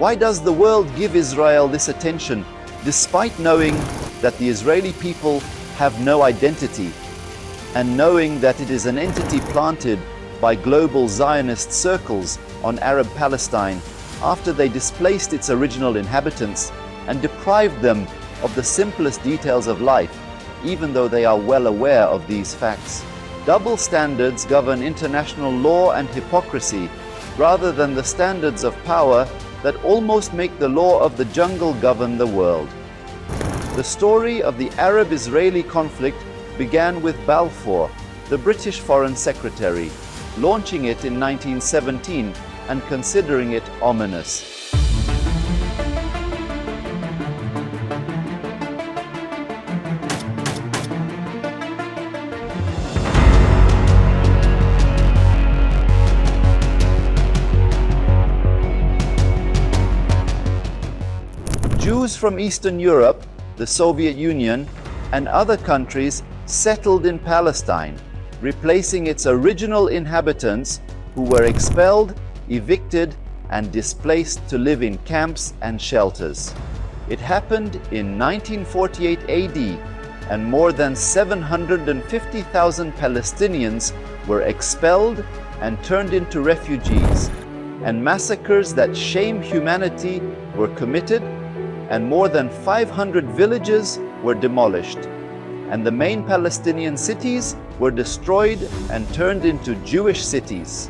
Why does the world give Israel this attention, despite knowing that the Israeli people have no identity, and knowing that it is an entity planted by global Zionist circles on Arab Palestine after they displaced its original inhabitants and deprived them of the simplest details of life, even though they are well aware of these facts? Double standards govern international law and hypocrisy, rather than the standards of power that almost make the law of the jungle govern the world. The story of the Arab-Israeli conflict began with Balfour, the British Foreign Secretary, launching it in 1917 and considering it ominous. Jews from Eastern Europe, the Soviet Union, and other countries settled in Palestine, replacing its original inhabitants who were expelled, evicted, and displaced to live in camps and shelters. It happened in 1948 AD, and more than 750,000 Palestinians were expelled and turned into refugees, and massacres that shame humanity were committed, and more than 500 villages were demolished, and the main Palestinian cities were destroyed and turned into Jewish cities.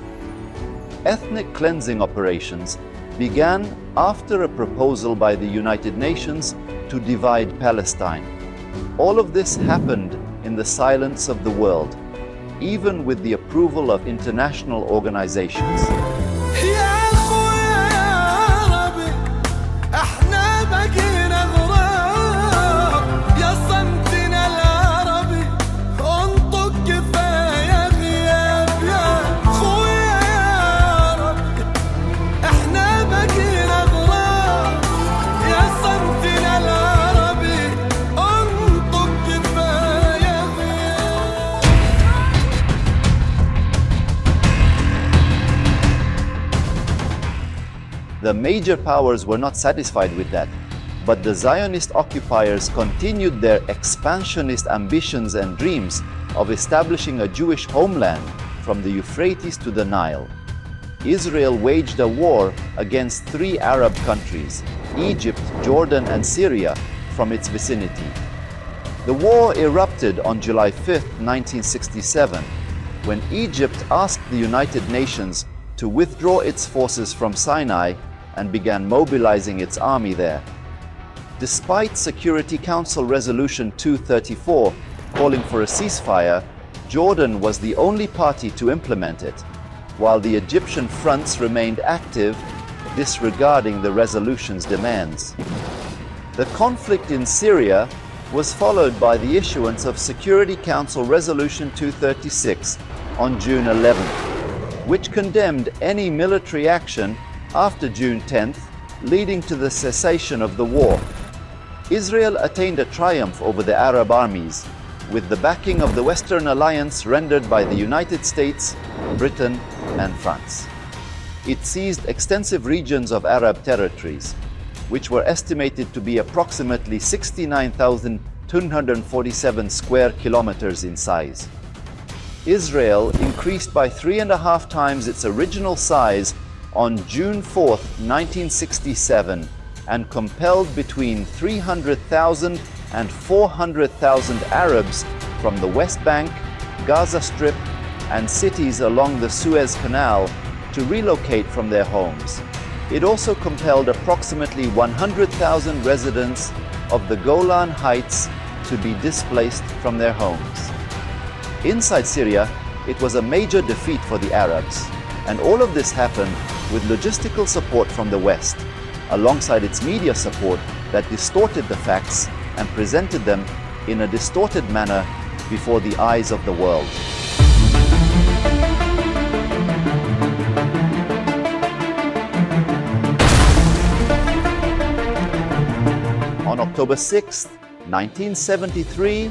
Ethnic cleansing operations began after a proposal by the United Nations to divide Palestine. All of this happened in the silence of the world, even with the approval of international organizations. The major powers were not satisfied with that, but the Zionist occupiers continued their expansionist ambitions and dreams of establishing a Jewish homeland from the Euphrates to the Nile. Israel waged a war against 3 Arab countries, Egypt, Jordan, and Syria, from its vicinity. The war erupted on July 5, 1967, when Egypt asked the United Nations to withdraw its forces from Sinai and began mobilizing its army there. Despite Security Council Resolution 234 calling for a ceasefire, Jordan was the only party to implement it, while the Egyptian fronts remained active, disregarding the resolution's demands. The conflict in Syria was followed by the issuance of Security Council Resolution 236 on June 11th, which condemned any military action after June 10th, leading to the cessation of the war. Israel attained a triumph over the Arab armies, with the backing of the Western alliance rendered by the United States, Britain, and France. It seized extensive regions of Arab territories, which were estimated to be approximately 69,247 square kilometers in size. Israel increased by 3.5 times its original size on June 4, 1967, and compelled between 300,000 and 400,000 Arabs from the West Bank, Gaza Strip, and cities along the Suez Canal to relocate from their homes. It also compelled approximately 100,000 residents of the Golan Heights to be displaced from their homes. Inside Syria, it was a major defeat for the Arabs, and all of this happened with logistical support from the West, alongside its media support that distorted the facts and presented them in a distorted manner before the eyes of the world. On October 6, 1973,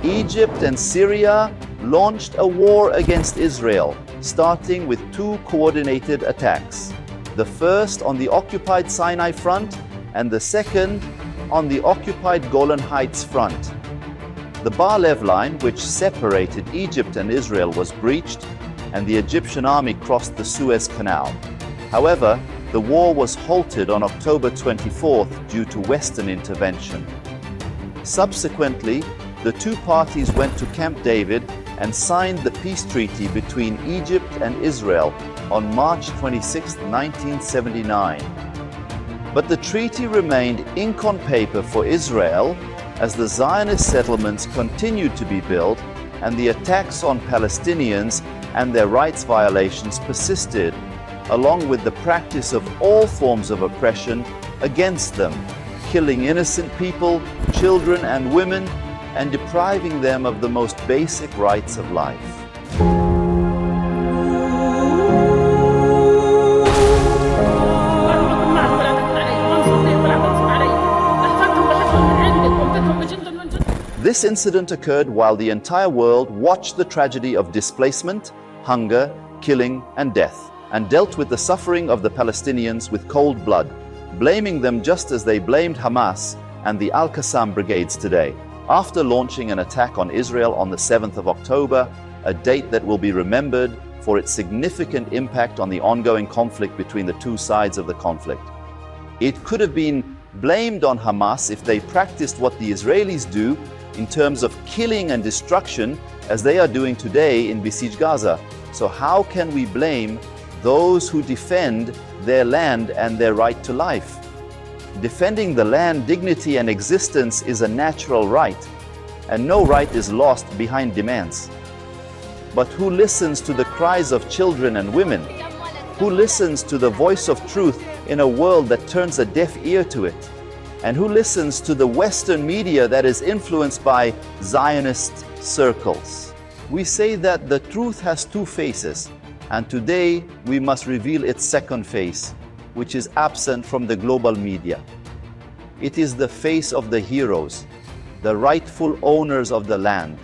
Egypt and Syria launched a war against Israel, starting with 2 coordinated attacks. the first on the occupied Sinai front and the second on the occupied Golan Heights front. The Bar-Lev line, which separated Egypt and Israel, was breached, and the Egyptian army crossed the Suez Canal. However, the war was halted on October 24th due to Western intervention. Subsequently, the two parties went to Camp David and signed the peace treaty between Egypt and Israel on March 26, 1979. But the treaty remained ink on paper for Israel as the Zionist settlements continued to be built and the attacks on Palestinians and their rights violations persisted, along with the practice of all forms of oppression against them, killing innocent people, children and women, and depriving them of the most basic rights of life. This incident occurred while the entire world watched the tragedy of displacement, hunger, killing, and death, and dealt with the suffering of the Palestinians with cold blood, blaming them just as they blamed Hamas and the Al-Qassam brigades today. After launching an attack on Israel on the 7th of October, a date that will be remembered for its significant impact on the ongoing conflict between the two sides of the conflict. It could have been blamed on Hamas if they practiced what the Israelis do in terms of killing and destruction as they are doing today in besieged Gaza. So how can we blame those who defend their land and their right to life? Defending the land, dignity, and existence is a natural right, and no right is lost behind demands. But who listens to the cries of children and women? Who listens to the voice of truth in a world that turns a deaf ear to it? And who listens to the Western media that is influenced by Zionist circles? We say that the truth has two faces, and today we must reveal its second face, which is absent from the global media. It is the face of the heroes, the rightful owners of the land,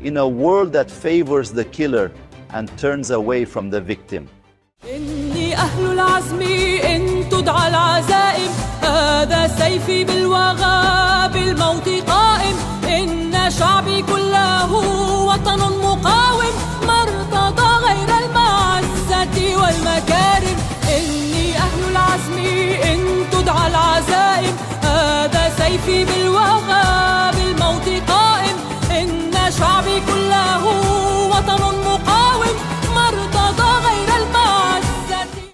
in a world that favors the killer and turns away from the victim. إني أهل العزم إن تدعى العزائم هذا سيفي بالوغى بالموت قائم إن شعبي كله وطن مقاوم